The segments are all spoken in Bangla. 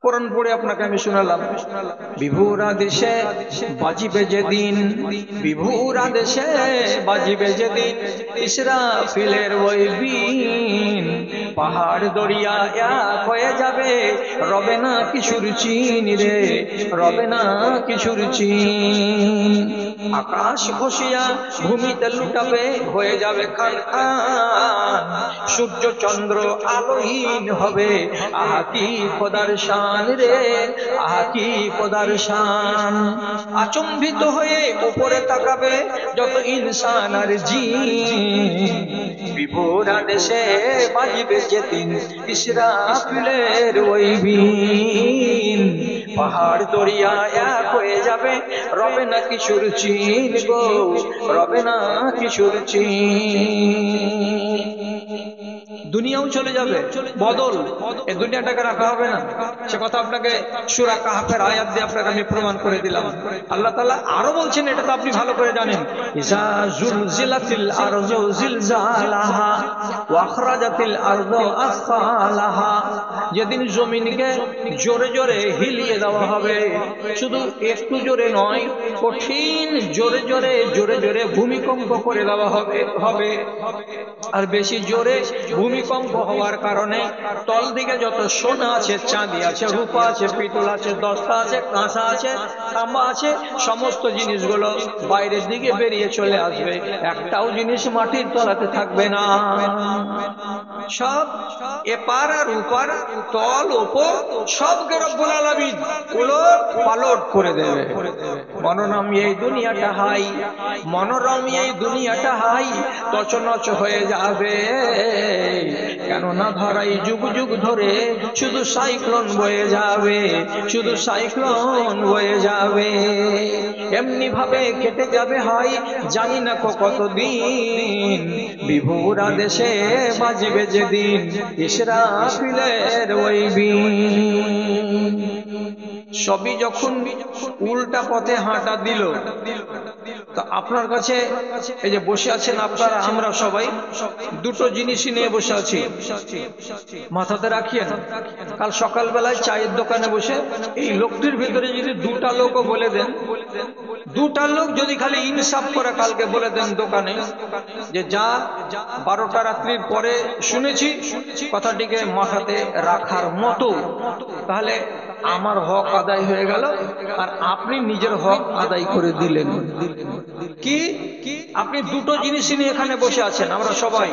কোরআন পড়ে আপনাকে আমি শোনালাম। বিভুর আদেশে বাজিবে যেদিন, বিভুর আদেশে বাজিবে যেদিন, ইসরাফিলের ওই বিন, পাহাড় দরিয়া এক হয়ে যাবে, রবে না কিছুর চিন রে, রবে না কিছুর চিন। আকাশ খসিয়া ভূমিতে লুটাবে, হয়ে যাবে খান খান, সূর্য চন্দ্র আলোহীন হবে, আহা কি খোদার শান রে, আহা কি খোদার শান। আচম্বিত হয়ে উপরে তাকাবে যত ইনসান আর জিন, বিভোর আদেশে বাজিবে যেদিন, ইসরাফিলের ওই বিন, পাহাড় দরিয়া এক হয়ে যাবে, রবে না কিছুর চিন গো, রবে না কিছুর চিন। দুনিয়াও চলে যাবে, বদল, এই দুনিয়াটাকে রাখা হবে না। সে কথা আপনাকে সূরা কাহফের আয়াত দিয়ে আপনাকে আমি প্রমাণ করে দিলাম। আল্লাহ তাআলা আরো বলছেন, এটা তো আপনি ভালো করে জানেন, ইজা জুলজিলাতিল আরযু জিলজালাহা ওয়া আখরাজাতিল আরযু আসফালাহা, যেদিন জমিনকে জোরে জোরে হিলিয়ে দেওয়া হবে, শুধু একটু জোরে নয়, কঠিন জোরে জোরে জোরে জোরে ভূমিকম্প করে দেওয়া হবে। আর বেশি জোরে ভূমিকম্প হওয়ার কারণে তল দিকে যত সোনা আছে, চাঁদি আছে, রূপা আছে, পিতল আছে, দস্তা আছে, কাঁসা আছে, তামা আছে, সমস্ত জিনিসগুলো বাইরের দিকে বেরিয়ে চলে আসবে, একটাও জিনিস মাটির তলাতে থাকবে না। সব এপার আর ওপার, তল ওপর সবকে রব্বুল আলামিন উলট পালট করে দেবে। মনোরম এই দুনিয়াটা হাই, মনোরম এই দুনিয়াটা হাই, তছনছ হয়ে যাবে, কেননা ধরাই যুগ যুগ ধরে শুধু সাইক্লোন বয়ে যাবে, শুধু সাইক্লোন বয়ে যাবে। এমনি ভাবে কেটে যাবে হয় জানি না কতদিন, বিভুর আদেশে বাজিবে যেদিন, ইসরাফিলের ওই বিন। সবই যখন উল্টা পথে হাঁটা দিল, তো আপনার কাছে এই যে বসে আছেন আপনারা, আমরা সবাই দুটো জিনিসই নিয়ে বসে আছি, মাথাতে রাখিয়েন। কাল সকালবেলায় চায়ের দোকানে বসে এই লোকটির ভিতরে যদি দুটা লোকও বলে দেন, দুটা লোক যদি খালি ইনসাফ করে কালকে বলে দেন দোকানে যে যা 12টা রাত্রির পরে শুনেছি, কথাটিকে মাথাতে রাখার মতো, তাহলে আমার হক আদায় হয়ে গেল, আর আপনি নিজের হক আদায় করে দিলেন। কি আপনি দুটো জিনিস নিয়ে এখানে বসে আছেন, আমরা সবাই।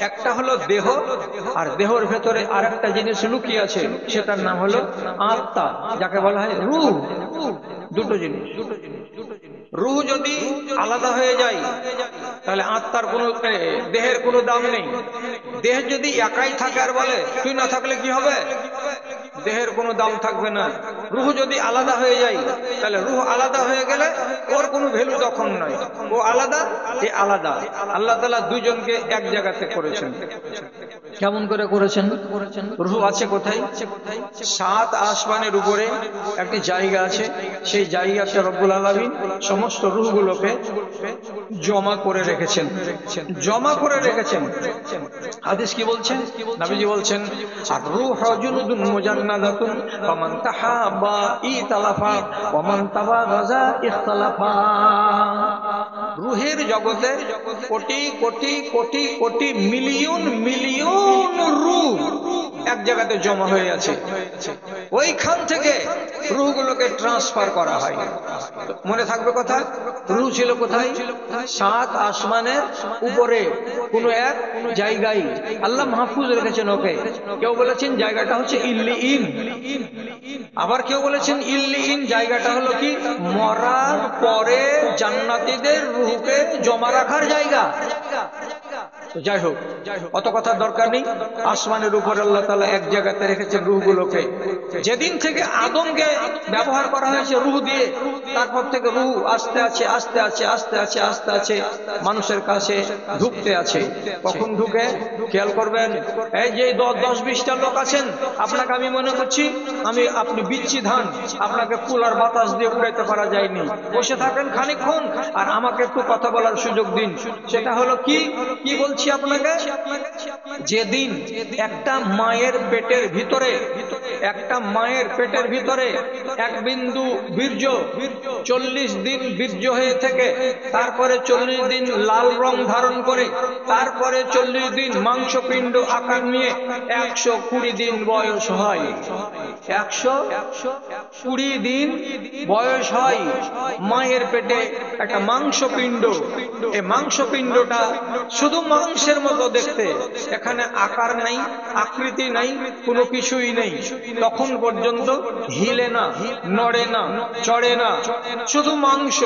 একটা হলো দেহ, আর দেহের ভেতরে আরেকটা জিনিস লুকিয়ে আছে, সেটার নাম হলো আত্মা, যাকে বলা হয় রূহ। দুটো জিনিস, রূহ যদি আলাদা হয়ে যায় তাহলে আত্মার কোনো, দেহের কোনো দাম নেই। দেহ যদি একাই থাকে আর বলে তুই না থাকলে কি হবে, দেহের কোনো দাম থাকবে না। রূহ যদি আলাদা হয়ে যায়, তাহলে রূহ আলাদা হয়ে গেলে ওর কোনো ভ্যালু তখন নয়, ও আলাদা, এ আলাদা। আল্লাহ তাআলা দুজনকে এক জায়গাতে করেছেন। কেমন করে করেছেন? রূহ আছে কোথায়? 7 আসমানের উপরে একটি জায়গা আছে, সেই জায়গাতে রব্বুল আলামিন সমস্ত রূহগুলোকে জমা করে রেখেছেন, জমা করে রেখেছেন। হাদিস কি বলছেন? নবীজি বলছেন, আর রূহ জুনুদুন মুজান্নাদাতুন, ফামান তাহাবা ইতালাফা ওয়া মান তাবাগাজা ইখতালাফা। রূহের জগতে কোটি কোটি কোটি কোটি মিলিয়ন মিলিয়ন রূহ এক জায়গাতে জমা হয়ে আছে, ওইখান থেকে রূহগুলোকে ট্রান্সফার করা হয়। মনে থাকবে কথা, রূহ ছিল কোথায়? 7 আসমানের উপরে কোন এক জায়গায় আল্লাহ মাহফুজ রেখেছেন ওকে। কেউ বলেছেন জায়গাটা হচ্ছে ইল্লিয়িন, আবার কেউ বলেছেন ইল্লিয়িন জায়গাটা হলো কি, মরার পরে জান্নাতীদের রূহকে জমা রাখার জায়গা। যাই হোক, অত কথার দরকার নেই। আসমানের উপর আল্লাহ তাআলা এক জায়গাতে রেখেছেন রূহগুলোকে। যেদিন থেকে আদমকে ব্যবহার করা হয়েছে রূহ দিয়ে, তারপর থেকে রূহ আস্তে আছে আস্তে আছে আস্তে আছে আস্তে আছে মানুষের কাছে ঢুকতে আছে। কখন ঢুকে খেয়াল করবেন, এই যে 10-20টা লোক আছেন, আপনাকে আমি মনে করছি আপনি বিচ্ছি ধান, আপনাকে কুলার বাতাস দিয়ে উড়াইতে পারা যায়নি, বসে থাকেন খানিকক্ষণ আর আমাকে একটু কথা বলার সুযোগ দিন। সেটা হলো কি বলছি, বলছি আপনাকে, যেদিন একটা মায়ের পেটের ভিতরে এক বিন্দু বীর্য 40 দিন বীর্য হয়ে থেকে, তারপরে 40 দিন লাল রং ধারণ করে, তারপরে 40 দিন মাংসপিণ্ড আকার নিয়ে 120 দিন বয়স হয়। 120 দিন বয়স হয় মায়ের পেটে একটা মাংসপিণ্ড। এই মাংসপিণ্ডটা শুধু মাংসের মতো দেখতে, এখানে আকার নাই, আকৃতি নাই, কোনো কিছুই নেই। তখন পর্যন্ত হিলে না, নড়ে না, চড়ে না, শুধু মাংস।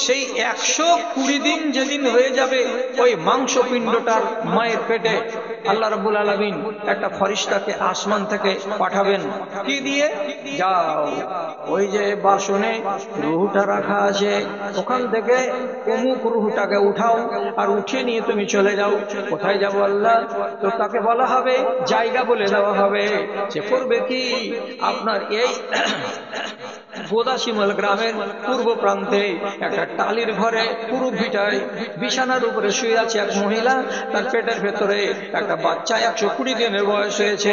সেই 120 দিন যেদিন হয়ে যাবে ওই মাংসপিণ্ডটার মায়ের পেটে, আল্লাহ রাব্বুল আলামিন একটা ফেরেশতাকে আসমান থেকে পাঠাবেন। কি দিয়ে? যাও ওই যে বাসনে রূহটা রাখা আছে, ওখান থেকে অমুক রূহটাকে উঠাও, আর উঠিয়ে নিয়ে তুমি চলে যাও। কোথায় যাবো আল্লাহ? তো তাকে বলা হবে, জায়গা বলে দেওয়া হবে। সে করবে কি? আপনার এই বোদাসিমল গ্রামের পূর্ব প্রান্তে একটা টালির ঘরে পুরো ভিটায় বিছানার উপরে শুয়ে আছে এক মহিলা। তার পেটের ভেতরে একটা বাচ্চা 120 দিনের বয়স হয়েছে।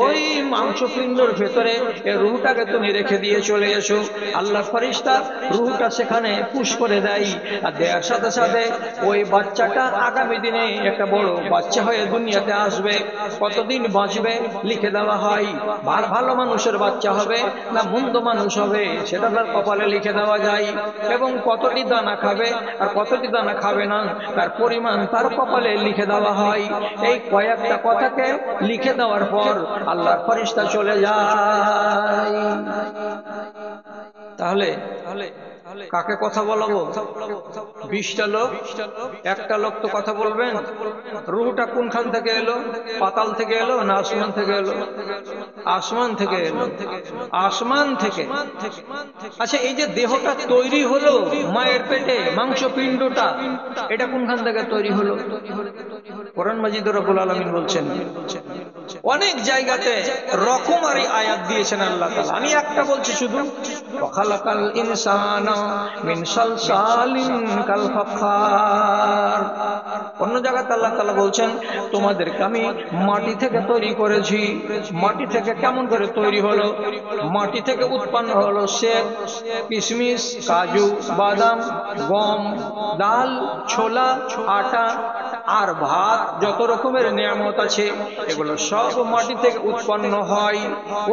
ওই মাংসপিণ্ডর ভেতরে রূহটাকে তুমি রেখে দিয়ে চলে এসো। আল্লাহ ফেরেশতা রূহটা সেখানে পুশ করে দেয়, আর দেওয়ার সাথে সাথে ওই বাচ্চাটা আগামী দিনে একটা বড় বাচ্চা হয়ে দুনিয়াতে আসবে। কতদিন বাঁচবে লিখে দেওয়া হয়। ভালো মানুষের বাচ্চা হবে না মন্দ মানুষ হবে সেটা তার কপালে লিখে দেওয়া যায়, এবং কতটি দানা খাবে আর কতটি দানা খাবে না তার পরিমাণ তার কপালে লিখে দেওয়া হয়। এই কয়েকটা কথাকে লিখে দেওয়ার পর আল্লাহর ফেরেশতা চলে যায়। তাহলে কাকে কথা বলাবো? 20টা লোক, একটা লোক তো কথা বলবেন। রূহটা কোনখান থেকে এলো? পাতাল থেকে এলো না আসমান থেকে এলো? আসমান থেকে এলো। আসমান থেকে। আচ্ছা, এই যে দেহটা তৈরি হলো মায়ের পেটে, মাংসপিণ্ডটা, এটা কোনখান থেকে তৈরি হলো? কোরআন মাজিদে রব্বুল আলামিন বলছেন, অনেক জায়গাতে রকমারি আয়াত দিয়েছেন আল্লাহ তাআলা। আমি একটা বলছি শুধু, খালাকাল ইনসানা মিন সালসালিন কাল ফাখার। অন্য জায়গাতে আল্লাহ তাআলা বলছেন, তোমাদেরকে আমি মাটি থেকে তৈরি করেছি। মাটি থেকে কেমন করে তৈরি হলো? মাটি থেকে উৎপন্ন হলো সেব, কিশমিশ, কাজু, বাদাম, গম, ডাল, ছোলা, আটা আর ভাত, যত রকমের নিয়ামত আছে এগুলো সব মাটি থেকে উৎপন্ন হয়।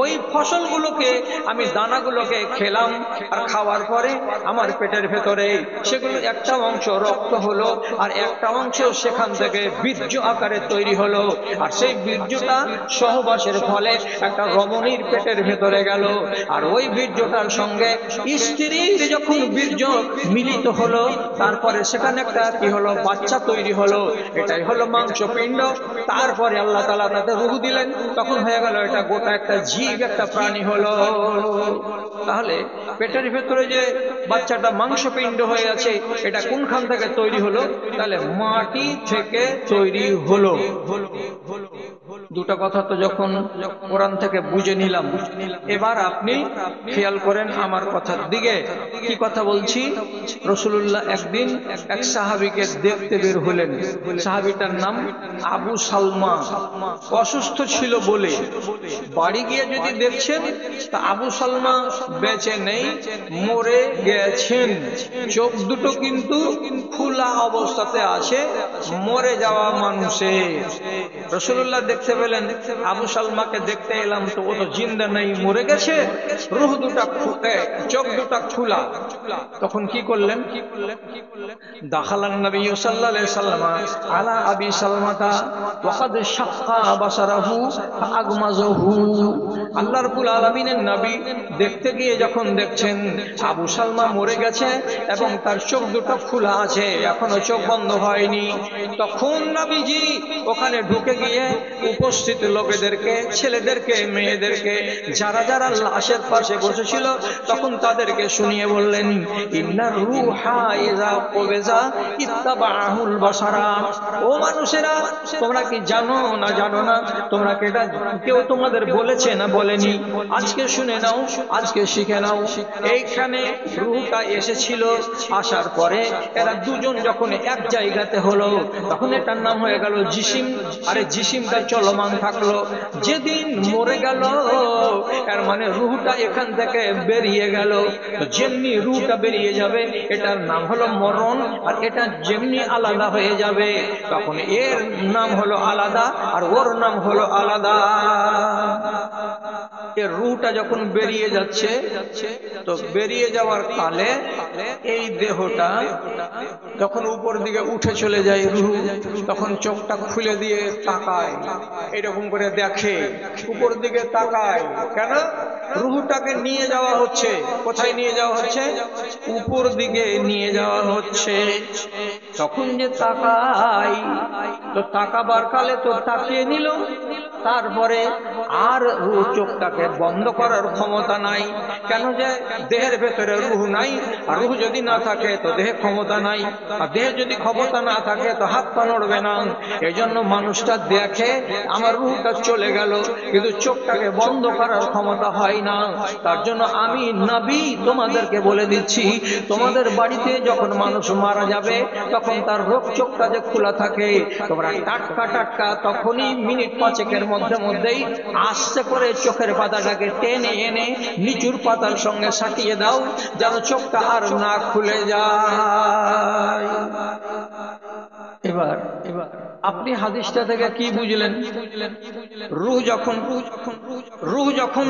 ওই ফসলগুলোকে আমি দানাগুলোকে খেলাম, আর খাওয়ার পরে আমার পেটের ভেতরে সেগুলো একটা অংশ রক্ত হলো, আর একটা অংশ সেখান থেকে বীর্য আকারে তৈরি হলো। আর সেই বীর্যটা সহবাসের ফলে একটা রমণীর পেটের ভেতরে গেল, আর ওই বীর্যটার সঙ্গে স্ত্রীর যখন বীর্য মিলিত হলো, তারপরে সেখানে একটা কি হলো? বাচ্চা তৈরি হলো। এটাই হলো মাংসপিণ্ড। তারপরে আল্লাহ তাআলা তাতে রূহ দিলেন, তখন হয়ে গেল এটা গোটা একটা জীব, একটা প্রাণী হলো। তাহলে পেটের ভেতরে যে বাচ্চাটা মাংসপিণ্ড হয়ে আছে, এটা কোনখান থেকে তৈরি হলো? তাহলে মাটি থেকে তৈরি হলো। দুটো কথা তো যখন কোরআন থেকে বুঝে নিলাম, এবার আপনি খেয়াল করেন আমার কথার দিকে। কি কথা বলছি? রাসূলুল্লাহ একদিন এক সাহাবীকে দেখতে বের হলেন। সাহাবীটার নাম আবু সালমা। অসুস্থ ছিল বলে বাড়ি গিয়ে যদি দেখছেন তা আবু সালমা বেঁচে নেই, মরে গেছেন। চোখ দুটো কিন্তু খোলা অবস্থাতে আছে, মরে যাওয়া মানুষের। রাসূলুল্লাহ দেখতে পেলেন, আবু সালমাকে দেখতে এলাম তো ও তো জিন্দা নেই, মরে গেছে, রূহ দুটা ফুটে, চোখ দুটা খোলা। তখন কি করলেন? দাখালান নবী সাল্লাল্লাহু আলাইহি ওয়াসাল্লাম আলা আবি সালমাতা ওয়া কাদ শাক্কা বাসারাহু ফাআগমাযাহু। আল্লাহ রাব্বুল আলামিনের নবী দেখতে গিয়ে যখন দেখছেন আবু সালমা মরে গেছে এবং তার চোখ দুটো খোলা আছে, এখনো চোখ বন্ধ হয়নি, তখন নবীজি ওখানে ঢুকে গিয়ে উপস্থিত লোকেদেরকে, ছেলেদেরকে, মেয়েদেরকে, যারা যারা লাশের পাশে বসেছিল তখন তাদেরকে শুনিয়ে বললেন, ইন্নার রূহা ইযা কুবিযা ইত্তাবাহুল বাসারা। ও মানুষেরা, তোমরা কি জানো না জানো না? তোমরা কি এটা কেউ তোমাদের বলেছে না বলেনি? আজকে শুনে নাও, আজকে শিখে নাও। এইখানে রূহটা এসেছিল, আসার পরে এরা দুজন যখন এক জায়গাতে হলো তখন এটার নাম হয়ে গেল জিসিম। আরে জিসিমটা চলমান থাকলো, যেদিন মরে গেল এর মানে রূহটা এখান থেকে বেরিয়ে গেল। যেমনি রূহটা বেরিয়ে যাবে এটার নাম হলো মরণ, আর এটা যেমনি আলাদা হয়ে যাবে তখন এর নাম হলো আলাদা আর ওর নাম হলো আলাদা। এর রূহটা যখন বেরিয়ে যাচ্ছে তো বেরিয়ে যাওয়ার কালে এই দেহটা যখন উপর দিকে উঠে চলে যায় রূহ, তখন চোখটা খুলে দিয়ে তাকায়, এরকম করে দেখে, উপর দিকে তাকায়। কেন? রূহটাকে নিয়ে যাওয়া হচ্ছে। কোথায় নিয়ে যাওয়া হচ্ছে? উপর দিকে নিয়ে যাওয়া হচ্ছে। তখন যে তাকায়, তো তাকাবার কালে তো তাকিয়ে নিল, তারপরে আর রূহ চোখটাকে বন্ধ করার ক্ষমতা নাই। কেন? যে দেহের ভেতরে রূহ নাই, আর রূহ যদি না থাকে তো দেহে ক্ষমতা নাই, আর দেহে যদি ক্ষমতা না থাকে তো হাত পা নড়বে না। এই জন্য মানুষটা দেখে আমার রূহটা চলে গেল, কিন্তু চোখটাকে বন্ধ করার ক্ষমতা হয় না। তার জন্য আমি নবী তোমাদেরকে বলে দিচ্ছি, তোমাদের বাড়িতে যখন মানুষ মারা যাবে তখন তার রোগ চোখটা যে খোলা থাকে, তোমরা টাটকা টাটকা তখনই মিনিট পাঁচেকের মধ্যেই আস্তে করে চোখের পাতাটাকে টেনে এনে নিচুর পাতার সঙ্গে সাটিয়ে দাও, যেন চোখটা আর না খুলে যায়। এবার আপনি হাদিসটা থেকে কি বুঝলেন? রূহ যখন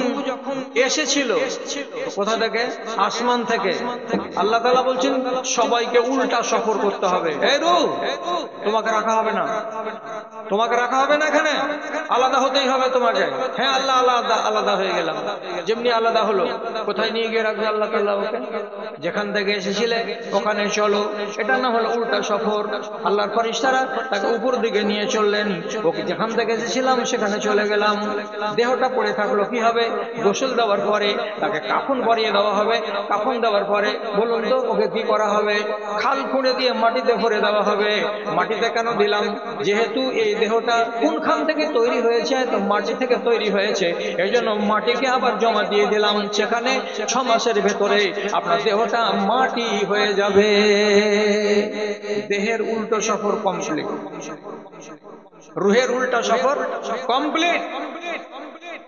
এসেছিল কোথা থেকে? আসমান থেকে। আল্লাহ তাআলা বলছেন সবাইকে উল্টা সফর করতে হবে। এই রূহ, তোমাকে রাখা হবে না, তোমাকে রাখা হবে না, এখানে আলাদা হতেই হবে তোমাকে। হ্যাঁ, আল্লাহ আলাদা আলাদা হয়ে গেলাম। যেমনি আলাদা হলো, কোথায় নিয়ে গিয়ে রাখবে আল্লাহ তাআলা ওকে? যেখান থেকে এসেছিলে ওখানে চলো। এটার নাম হলো উল্টা সফর। আল্লাহর ফেরেশতারা তাকে উপর দিকে নিয়ে চললেন, ওকে যেখান থেকে এসেছিলাম সেখানে চলে গেলাম। দেহটা পড়ে থাকলো, কি হবে? গোসল দেওয়ার পরে তাকে কাফন পরিয়ে দেওয়া হবে। কাফন দেওয়ার পরে বলুন তো ওকে কি করা হবে? খাল খুঁড়ে দিয়ে মাটিতে ভরে দেওয়া হবে। মাটিতে কেন দিলাম? যেহেতু এই দেহটা কোনখান থেকে তৈরি হয়েছে, তো মাটি থেকে তৈরি হয়েছে, এই জন্য মাটিকে আবার জমা দিয়ে দিলাম। সেখানে 6 মাসের ভেতরে আপনার দেহটা মাটি হয়ে যাবে। দেহের উল্টো সফর কমপ্লিট, রুহের উল্টা সফর কমপ্লিট।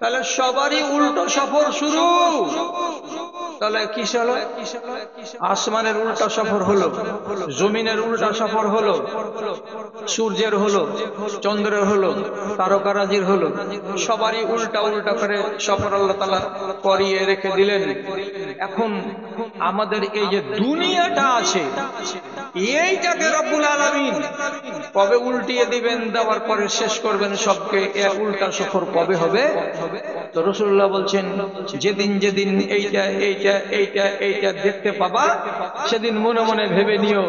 তাহলে সবারই উল্টো সফর শুরু। তাহলে কি হলো? আসমানের উল্টা সফর হলো, জমিনের উল্টা সফর হলো, সূর্যের হলো, চন্দ্রের হলো, তারকারাজির হলো, সবারই উল্টা উল্টা করে সফর আল্লাহ তাআলা করিয়ে রেখে দিলেন। এখন আমাদের এই যে দুনিয়াটা আছে, এইটাকে রব্বুল আলামিন কবে উল্টিয়ে দিবেন, দেওয়ার পরে শেষ করবেন সবকে, এক উল্টা সফর কবে হবে? তো রাসূলুল্লাহ বলছেন যেদিন যেদিন এইটা এইটা এইটা এইটা দেখতে পাবা, সেদিন মনে মনে ভেবে নিও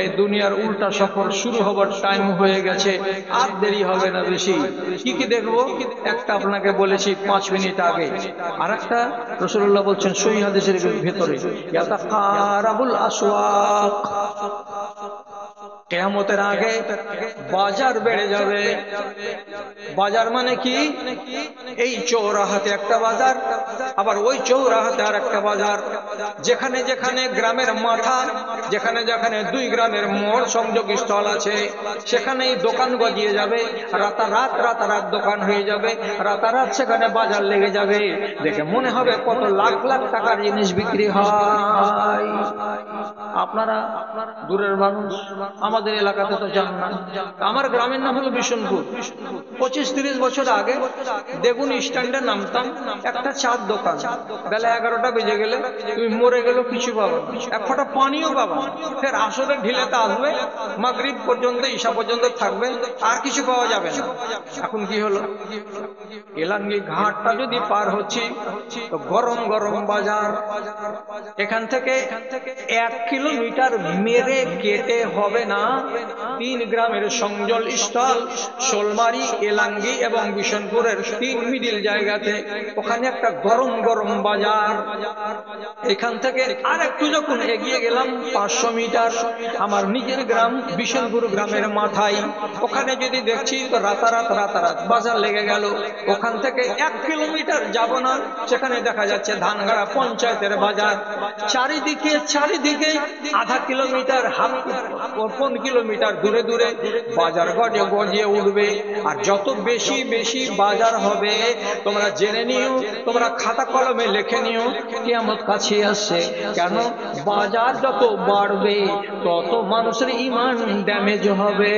এই দুনিয়ার উল্টা সফর শুরু হবার টাইম হয়ে গেছে, আর দেরি হবে না বেশি। কি কি দেখবো? একটা আপনাকে বলেছি 5 মিনিট আগে, আর একটা রাসূলুল্লাহ বলছেন সহিহ হাদিসের ভেতরে, ইয়াতাকারাবুল আসওয়াক, কিয়ামতের আগে বাজার বেড়ে যাবে। বাজার মানে কি? এই চৌরাহাতে একটা বাজার, আবার ওই চৌরাহাতে আর একটা বাজার। যেখানে যেখানে গ্রামের মাথা, যেখানে যেখানে 2 গ্রামের মোড় সংযোগ স্থল আছে, সেখানেই দোকান গজিয়ে যাবে। রাতারাত দোকান হয়ে যাবে, রাতারাত সেখানে বাজার লেগে যাবে। দেখে মনে হবে কত লাখ লাখ টাকার জিনিস বিক্রি হয়। আপনারা দূরের মানুষ, আমাদের এলাকাতে তো জান না। আমার গ্রামের নাম হলো বিশনপুর। 25-30 বছর আগে দেখুন স্ট্যান্ডে নামতাম, একটা চার দোকান। বেলা 11টা বেজে গেলে তুমি মরে গেল কিছু পাবা, এক ফোঁটা পানিও পাবা। ফের আসরে ঢিলেতে আসবে, মাগরিব পর্যন্ত, ঈশা পর্যন্ত থাকবে, আর কিছু পাওয়া যাবে না। এখন কি হলো? এলাঙ্গি ঘাটটা যদি পার হচ্ছি তো গরম গরম বাজার। এখান থেকে 1 কিলোমিটার মেরে কেটে হবে না, তিন গ্রামের সংযোল স্থল শোলমারি, এলাঙ্গি এবং বিশনপুরের তিন মিডিল জায়গাতে ওখানে একটা গরম গরম বাজার। এখান থেকে আর একটু যখন এগিয়ে গেলাম 500 মিটার, আমার নিজের গ্রাম বিশনপুর গ্রামের মাথায়। ওখানে যদি দেখছি তো রাতারাত বাজার লেগে গেল। ওখান থেকে 1 কিলোমিটার যাব না, সেখানে দেখা যাচ্ছে ধানগাড়া পঞ্চায়েতের বাজার। চারিদিকে আধা কিলোমিটার, 1 কিলোমিটার দূরে দূরে বাজার গজিয়ে উঠবে। আর যত বেশি বেশি বাজার হবে তোমরা জেনে নিও, তোমরা খাতা কলমে লিখে নিও, কিয়ামত কাছে আসছে। কেন? বাজার যত বাড়বে তত মানুষের ঈমান ড্যামেজ হবে।